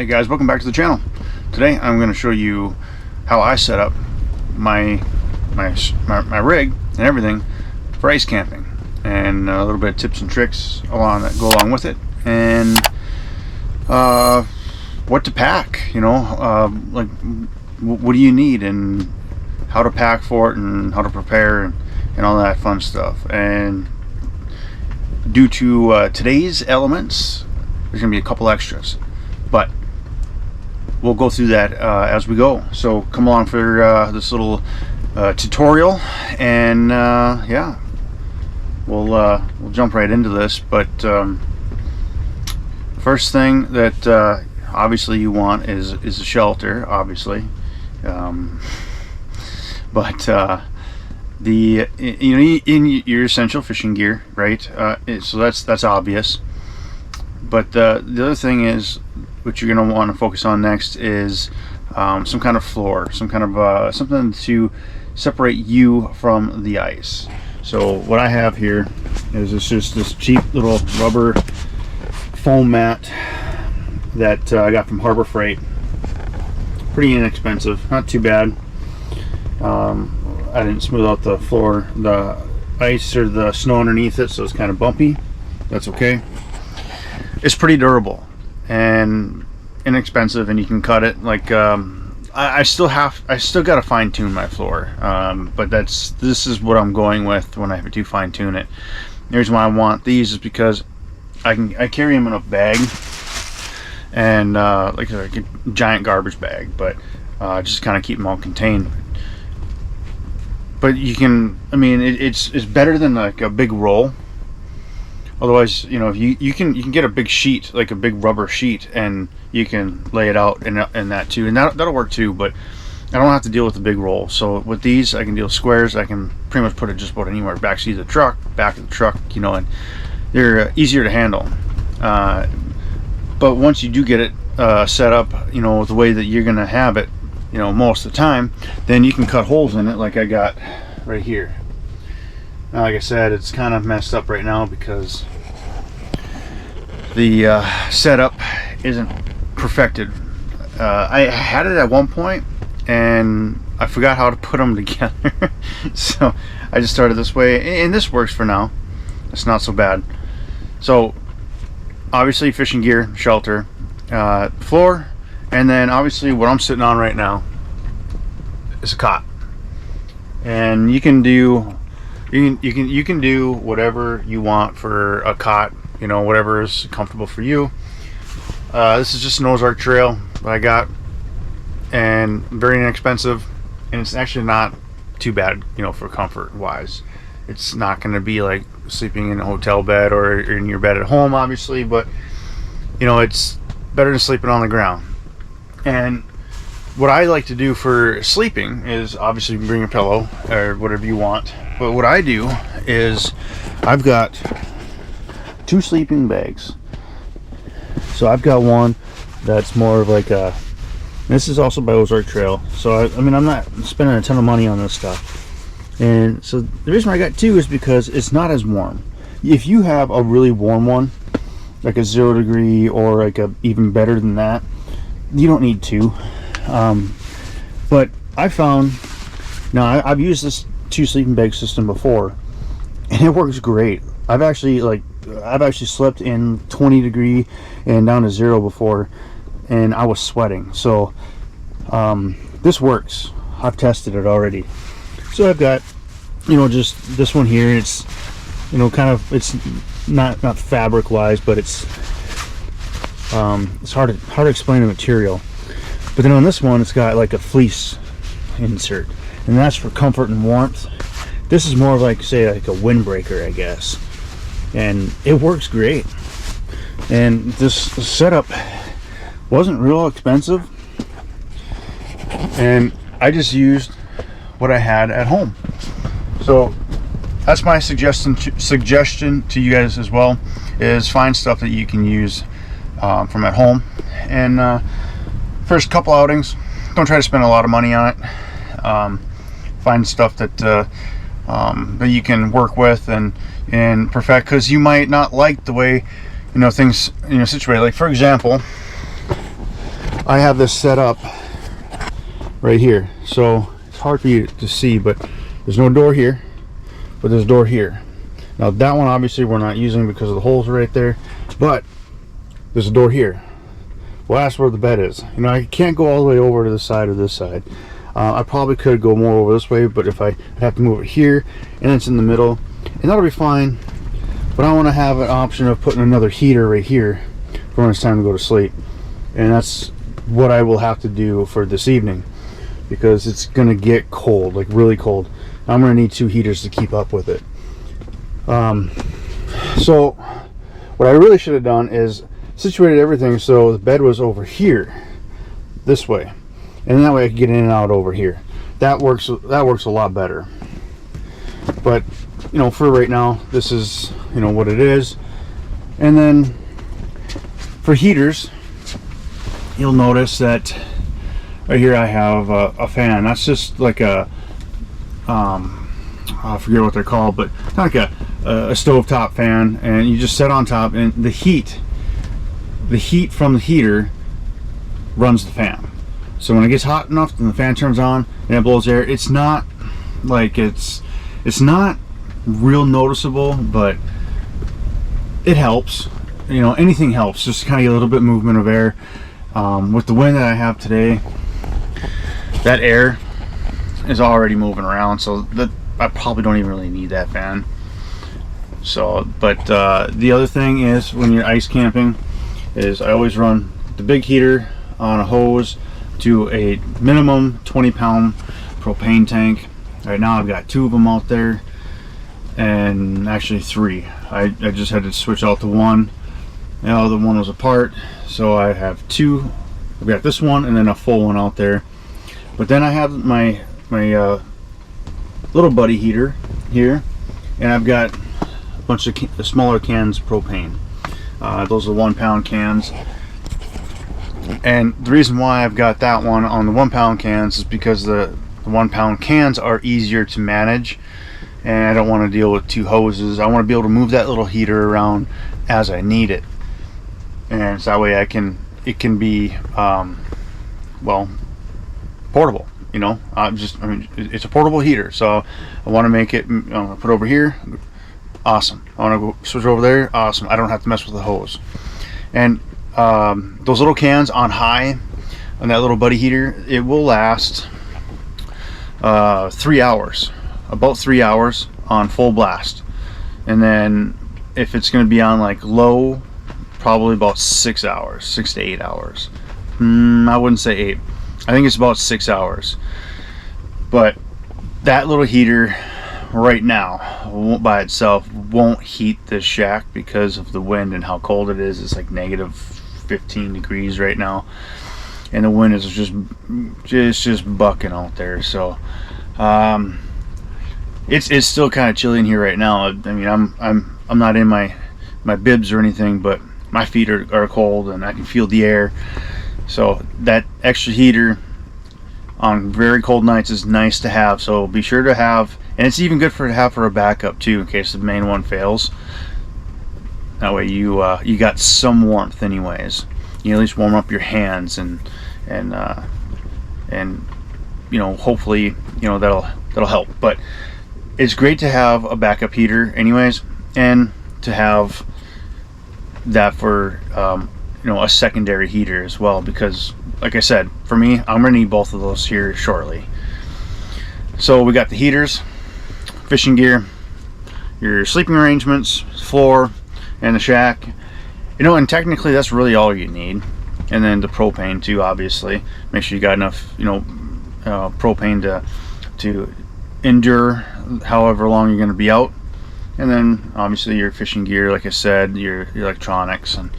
guys, welcome back to the channel. Today I'm going to show you how I set up my rig and everything for ice camping, and a little bit of tips and tricks that go along with it, and what to pack, like what do you need and how to pack for it and how to prepare and all that fun stuff. And due to today's elements, there's gonna be a couple extras, but we'll go through that as we go. So come along for this little tutorial, and yeah, we'll jump right into this. But first thing that obviously you want is a shelter, obviously, but in your essential fishing gear, right? So that's obvious. But the other thing is, what you're going to want to focus on next is some kind of floor, some kind of something to separate you from the ice. So what I have here is just this cheap little rubber foam mat that I got from Harbor Freight. Pretty inexpensive, not too bad. I didn't smooth out the floor, the ice or the snow underneath it, so it's kind of bumpy. That's okay. It's pretty durable and inexpensive, and you can cut it. Like I still got to fine tune my floor, but this is what I'm going with when I have to fine tune it. The reason why I want these is because I carry them in a bag, and like a giant garbage bag, but just kind of keep them all contained. But you can, I mean, it's better than like a big roll. Otherwise, if you can get a big sheet, like a big rubber sheet, and you can lay it out in that too, and that'll work too. But I don't have to deal with the big roll. So with these, I can deal with squares. I can pretty much put it just about anywhere, backseat of the truck, back of the truck, and they're easier to handle. But once you do get it set up, the way that you're gonna have it, most of the time, then you can cut holes in it like I got right here. Now, like I said, it's kind of messed up right now because the setup isn't perfected. I had it at one point and I forgot how to put them together. So I just started this way, and this works for now. It's not so bad. So obviously fishing gear, shelter, floor, and then obviously what I'm sitting on right now is a cot. And you can do whatever you want for a cot, whatever is comfortable for you. This is just an Ozark trail that I got, and very inexpensive, and it's actually not too bad, for comfort wise. It's not going to be like sleeping in a hotel bed or in your bed at home, obviously, but it's better than sleeping on the ground. And what I like to do for sleeping is obviously bring a pillow or whatever you want. But what I do is I've got two sleeping bags. So I've got one that's more of like a, this is also by Ozark Trail. So I mean, I'm not spending a ton of money on this stuff. And so the reason I got two is because it's not as warm. If you have a really warm one, like a 0 degree or like a even better than that, you don't need two. But I found, now I've used this two sleeping bag system before, and it works great. I've actually slept in 20 degree and down to 0 before, and I was sweating. So this works. I've tested it already. So I've got just this one here. It's kind of, it's not fabric wise, but it's hard to explain the material. But then on this one, it's got like a fleece insert, and that's for comfort and warmth. This is more of like, say, like a windbreaker, I guess, and it works great. And this setup wasn't real expensive, and I just used what I had at home. So that's my suggestion to you guys as well, is find stuff that you can use from at home. And first couple outings, don't try to spend a lot of money on it. Find stuff that that you can work with and perfect, because you might not like the way things situated. Like, for example, I have this set up right here, so it's hard for you to see, but there's no door here, but there's a door here. Now that one obviously we're not using because of the holes right there, but there's a door here. Well, that's where the bed is. You know, I can't go all the way over to this side or this side. I probably could go more over this way, but if I'd have to move it here, and it's in the middle, and that'll be fine. But I want to have an option of putting another heater right here for when it's time to go to sleep, and that's what I will have to do for this evening, because it's gonna get cold, like really cold. I'm gonna need 2 heaters to keep up with it. So what I really should have done is situated everything so the bed was over here, this way, and that way I could get in and out over here. That works a lot better. But you know, for right now, this is, you know, what it is. And then for heaters, you'll notice that right here I have a fan. That's just like a I forget what they're called, but it's like a stovetop fan, and you just set on top, and the heat from the heater runs the fan. So when it gets hot enough, then the fan turns on and it blows air. It's not like it's not real noticeable, but it helps. You know, anything helps, just kind of get a little bit movement of air. With the wind that I have today, that air is already moving around, so that I probably don't even really need that fan. So, but the other thing is, when you're ice camping, is I always run the big heater on a hose to a minimum 20-pound propane tank. Right now I've got 2 of them out there, and actually 3. I just had to switch out the one. Now the one was apart, so I have 2. I've got this one and then a full one out there. But then I have my little buddy heater here, and I've got a bunch of smaller cans of propane. Those are 1-pound cans, and the reason why I've got that one on the 1-pound cans is because the 1-pound cans are easier to manage, and I don't want to deal with 2 hoses. I want to be able to move that little heater around as I need it, and so that way it can be well, portable. You know, I mean, it's a portable heater, so I want to make it, put it over here, awesome. I want to go switch over there, awesome. I don't have to mess with the hose. And those little cans on high on that little buddy heater, it will last 3 hours, about 3 hours on full blast. And then if it's going to be on like low, probably about 6 hours, 6 to 8 hours. I wouldn't say 8. I think it's about 6 hours. But that little heater right now by itself won't heat this shack because of the wind and how cold it is. It's like negative 15 degrees right now, and the wind is just bucking out there. So it's still kind of chilly in here right now. I mean, I'm not in my bibs or anything, but my feet are cold and I can feel the air. So that extra heater on very cold nights is nice to have. So be sure to have, and it's even good to have for a backup too, in case the main one fails. That way you got some warmth anyways. You at least warm up your hands, and you know, hopefully, you know, that'll help. But it's great to have a backup heater anyways, and to have that for you know, a secondary heater as well, because like I said, for me, I'm gonna need both of those here shortly. So we got the heaters, fishing gear, your sleeping arrangements, floor, and the shack. You know, and technically that's really all you need. And then the propane too, obviously. Make sure you got enough, you know, propane to endure however long you're going to be out. And then obviously your fishing gear, like I said, your electronics, and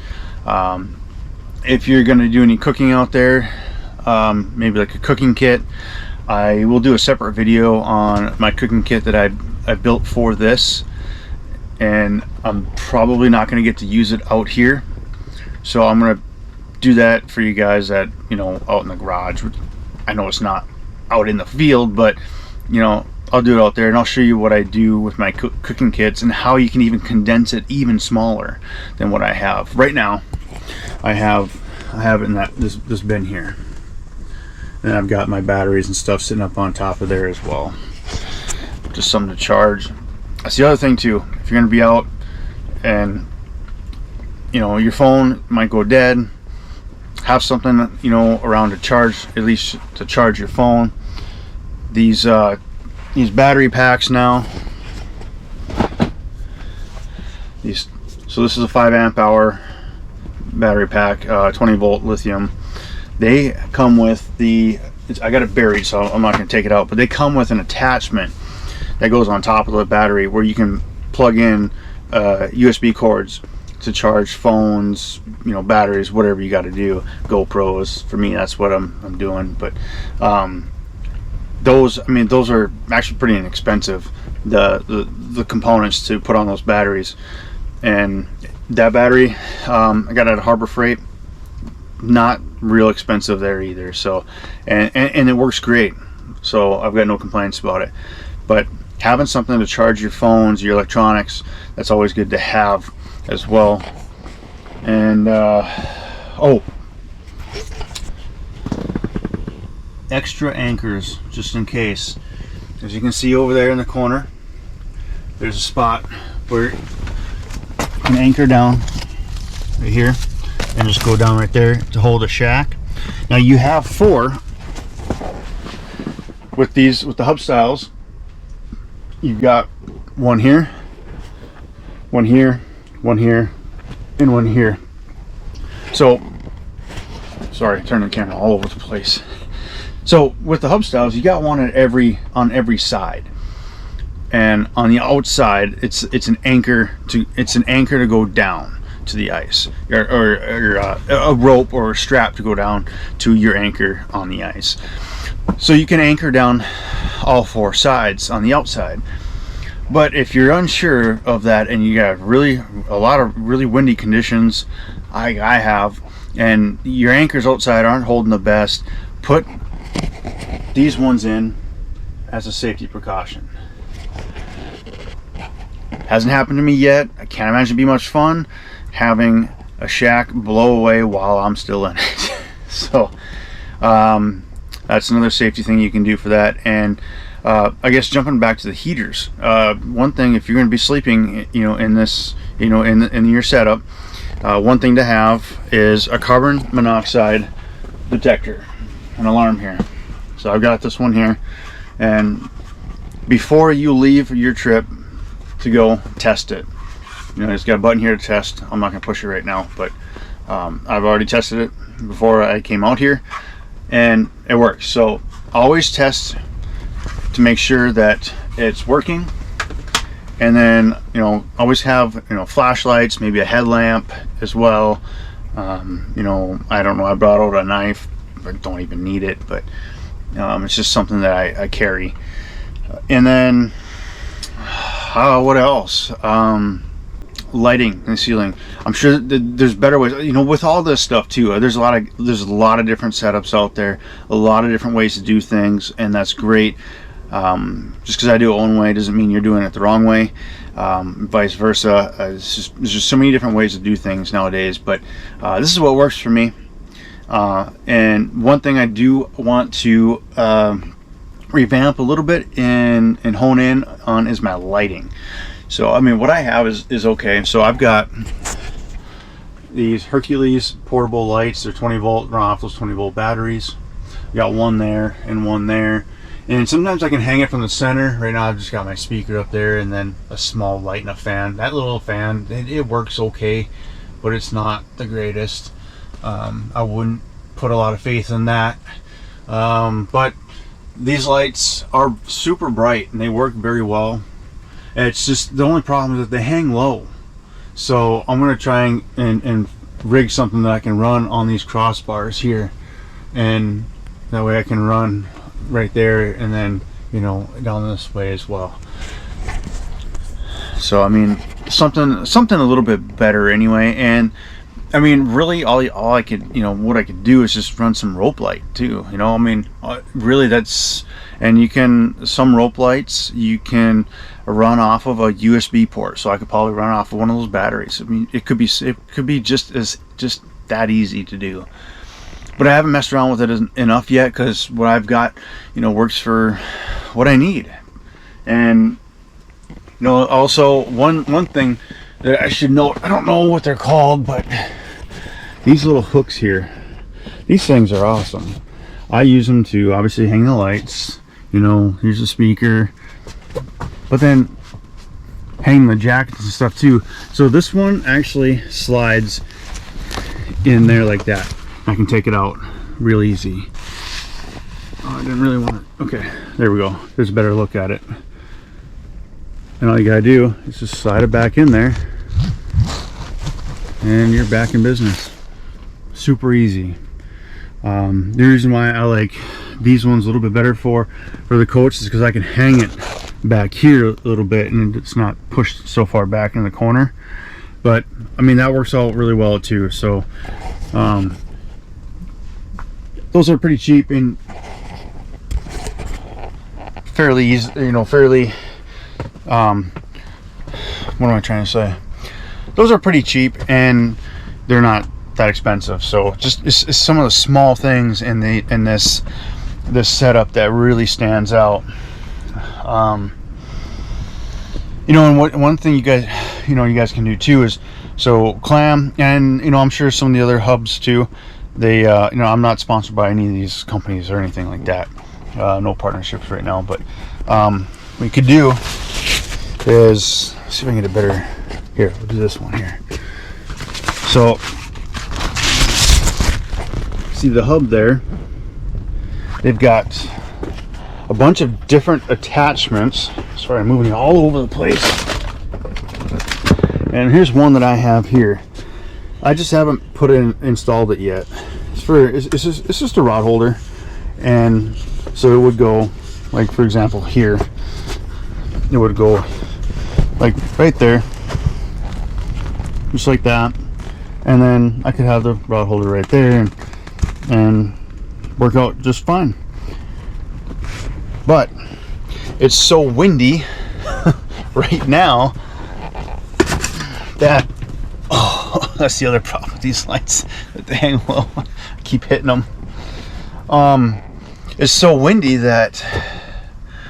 if you're going to do any cooking out there, maybe like a cooking kit. I will do a separate video on my cooking kit that I built for this, and I'm probably not going to get to use it out here, so I'm going to do that for you guys that, you know, out in the garage. I know it's not out in the field, but you know, I'll do it out there, and I'll show you what I do with my cooking kits and how you can even condense it even smaller than what I have right now. I have I have it in this bin here, and I've got my batteries and stuff sitting up on top of there as well. Just something to charge. That's the other thing too. If you're going to be out and your phone might go dead, have something around to charge, at least to charge your phone. These battery packs now. So this is a 5 amp hour battery pack, 20 volt lithium. They come with I got it buried, so I'm not going to take it out, but they come with an attachment that goes on top of the battery where you can plug in USB cords to charge phones, batteries, whatever you got to do. GoPros, for me, that's what I'm doing. But those are actually pretty inexpensive, the components to put on those batteries. And that battery, I got it at Harbor Freight, not real expensive there either. So and it works great, so I've got no complaints about it. But having something to charge your phones, your electronics, that's always good to have as well. And extra anchors just in case. As you can see over there in the corner, there's a spot where you can anchor down right here and just go down right there to hold a shack. Now you have 4 with the hub styles. You've got one here, one here, one here, and one here. So, sorry, turning the camera all over the place. So with the hub styles, you got one on every side, and on the outside, it's an anchor to go down to the ice, or a rope or a strap to go down to your anchor on the ice. So you can anchor down all 4 sides on the outside. But if you're unsure of that and you got a lot of really windy conditions, I have, and your anchors outside aren't holding the best, put these ones in as a safety precaution. Hasn't happened to me yet. I can't imagine it'd be much fun having a shack blow away while I'm still in it. So that's another safety thing you can do for that. And I guess jumping back to the heaters, one thing, if you're going to be sleeping, in this, in your setup, one thing to have is a carbon monoxide detector, an alarm here. So I've got this one here, and before you leave your trip to go test it, it's got a button here to test. I'm not going to push it right now, but I've already tested it before I came out here, and it works. So always test to make sure that it's working, and then always have flashlights, maybe a headlamp as well. I don't know, I brought out a knife. I don't even need it, but it's just something that I carry. And then what else? Lighting and ceiling. I'm sure that there's better ways. With all this stuff too, there's a lot of different setups out there, a lot of different ways to do things, and that's great. Just because I do it one way doesn't mean you're doing it the wrong way. Vice versa. There's just so many different ways to do things nowadays, but this is what works for me. And one thing I do want to revamp a little bit and hone in on is my lighting. So what I have is okay. So I've got these Hercules portable lights. They're 20 volt, run off those 20 volt batteries. Got one there and one there. And sometimes I can hang it from the center. Right now I've just got my speaker up there and then a small light and a fan. That little fan, it works okay, but it's not the greatest. I wouldn't put a lot of faith in that. But these lights are super bright and they work very well. It's just the only problem is that they hang low. So I'm going to try and rig something that I can run on these crossbars here, and that way I can run right there and then down this way as well. So something a little bit better anyway. And really all I could what I could do is just run some rope light too. Really that's, and some rope lights you can run off of a USB port, so I could probably run off of one of those batteries. It could be just that easy to do. But I haven't messed around with it enough yet, because what I've got, you know, works for what I need. And you know, also one thing that I should note, I don't know what they're called, but these little hooks here, these things are awesome. I use them to obviously hang the lights, you know, here's a speaker, but then hang the jackets and stuff too. So this one actually slides in there like that. I can take it out real easy. Oh, I didn't really want it. Okay, there we go. There's a better look at it. And all you gotta do is just slide it back in there, and you're back in business. Super easy. The reason why I like these ones a little bit better for the coach is because I can hang it back here a little bit, and it's not pushed so far back in the corner. But I mean, that works out really well too. So those are pretty cheap and fairly easy, you know, fairly what am I trying to say? Those are pretty cheap and they're not that expensive. So just it's some of the small things in this setup that really stands out. You know, and one thing you guys can do too is, so Clam, and you know, I'm sure some of the other hubs too, they you know, I'm not sponsored by any of these companies or anything like that, no partnerships right now, but what you could do is, let's see if I can get it better. Here, we'll do this one here. So see the hub there, they've got a bunch of different attachments. Sorry, I'm moving all over the place. And here's one that I have here. I just haven't installed it yet. It's just a rod holder, and so it would go, like for example here, it would go like right there, just like that, and then I could have the rod holder right there and work out just fine. But it's so windy right now that, oh, that's the other problem with these lights, that they hang low. I keep hitting them. It's so windy that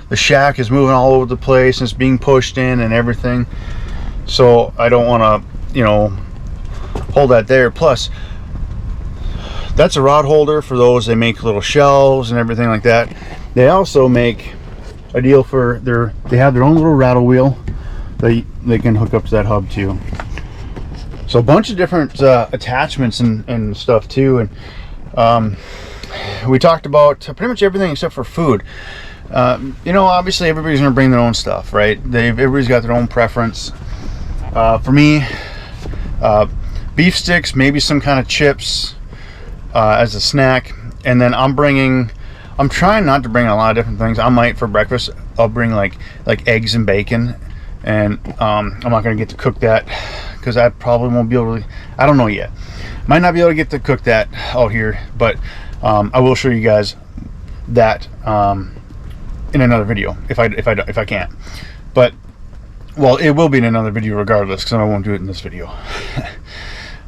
the shack is moving all over the place and it's being pushed in and everything. So I don't want to, you know, hold that there. Plus, that's a rod holder for those. They make little shelves and everything like that. They also make a deal for they have their own little rattle wheel that they can hook up to that hub too. So a bunch of different attachments and stuff too. And we talked about pretty much everything except for food. You know, obviously everybody's gonna bring their own stuff, right? Everybody's got their own preference. For me, beef sticks, maybe some kind of chips as a snack, and then I'm trying not to bring a lot of different things. I might for breakfast I'll bring like eggs and bacon, and I'm not gonna get to cook that because I probably won't be able to. I don't know yet. Might not be able to get to cook that out here, but I will show you guys that in another video if I can't. But well, it will be in another video regardless, because I won't do it in this video.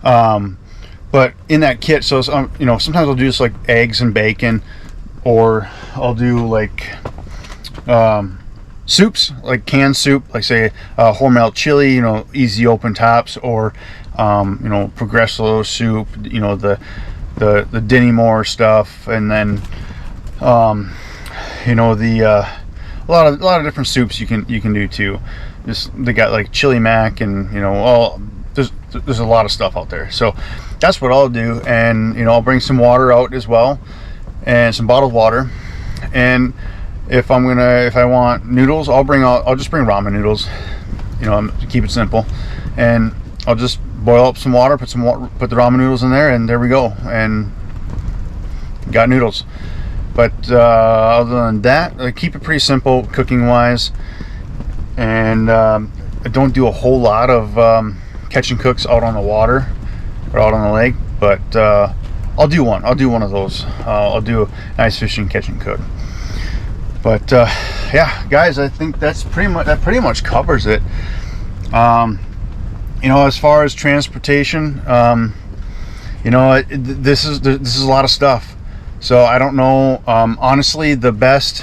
But in that kit, so you know, sometimes I'll do just like eggs and bacon, or I'll do like soups, like canned soup, like say Hormel chili, you know, easy open tops, or you know, Progresso soup, you know, the Denimore stuff, and then you know, a lot of different soups you can do too. Just they got like chili mac, and you know, there's a lot of stuff out there. So that's what I'll do. And you know, I'll bring some water out as well, and some bottled water. And if I want noodles, I'll just bring ramen noodles, you know, keep it simple. And I'll just boil up some water, put the ramen noodles in there, and there we go, and got noodles. But other than that, I keep it pretty simple cooking wise. And I don't do a whole lot of catch and cooks out on the water or out on the lake, but I'll do one of those. I'll do a nice fishing catch and cook. But yeah, guys, I think that pretty much covers it. You know, as far as transportation, You know, this is a lot of stuff. So I don't know. Honestly, the best.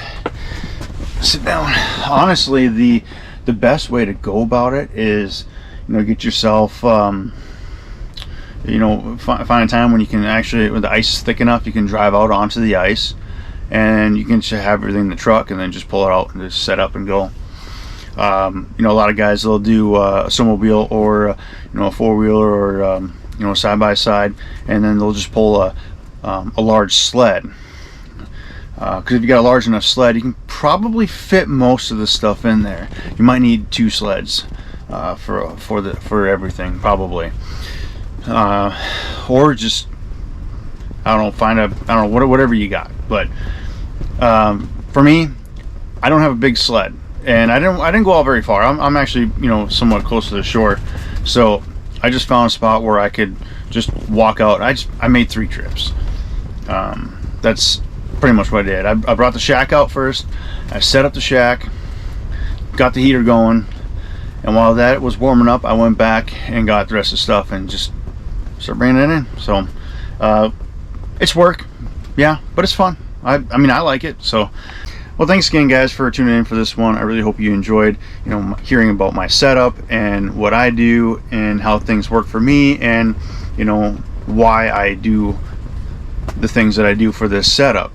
Sit down. Honestly, the best way to go about it is, you know, get yourself. You know, find a time when you can actually, when the ice is thick enough, you can drive out onto the ice, and you can just have everything in the truck, and then just pull it out and just set up and go. You know, a lot of guys, they'll do a snowmobile or you know, a four-wheeler or you know, side by side, and then they'll just pull a large sled. Because if you got a large enough sled, you can probably fit most of the stuff in there. You might need 2 sleds for everything, probably. Or just, I don't know, whatever you got. But for me, I don't have a big sled, and I didn't go out very far. I'm actually, you know, somewhat close to the shore, so I just found a spot where I could just walk out. I made 3 trips. That's pretty much what I did. I brought the shack out first. I set up the shack, got the heater going, and while that was warming up, I went back and got the rest of the stuff and just start bringing it in. So it's work, yeah, but it's fun. I mean, I like it. So, well, thanks again, guys, for tuning in for this one. I really hope you enjoyed, you know, hearing about my setup and what I do and how things work for me, and, you know, why I do the things that I do for this setup.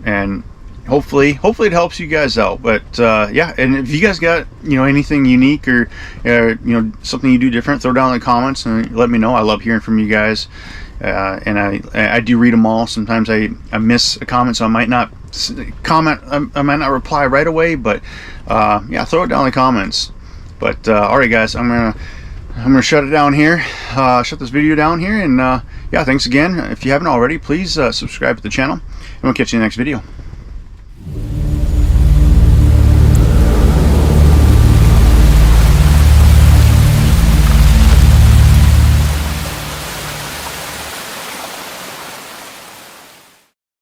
And hopefully it helps you guys out. But yeah, and if you guys got, you know, anything unique or you know, something you do different, throw down in the comments and let me know. I love hearing from you guys, and I do read them all. Sometimes I miss a comment, so I might not comment. I might not reply right away, but yeah, throw it down in the comments. But all right, guys, I'm gonna shut it down here, shut this video down here, and yeah, thanks again. If you haven't already, please subscribe to the channel, and we'll catch you in the next video.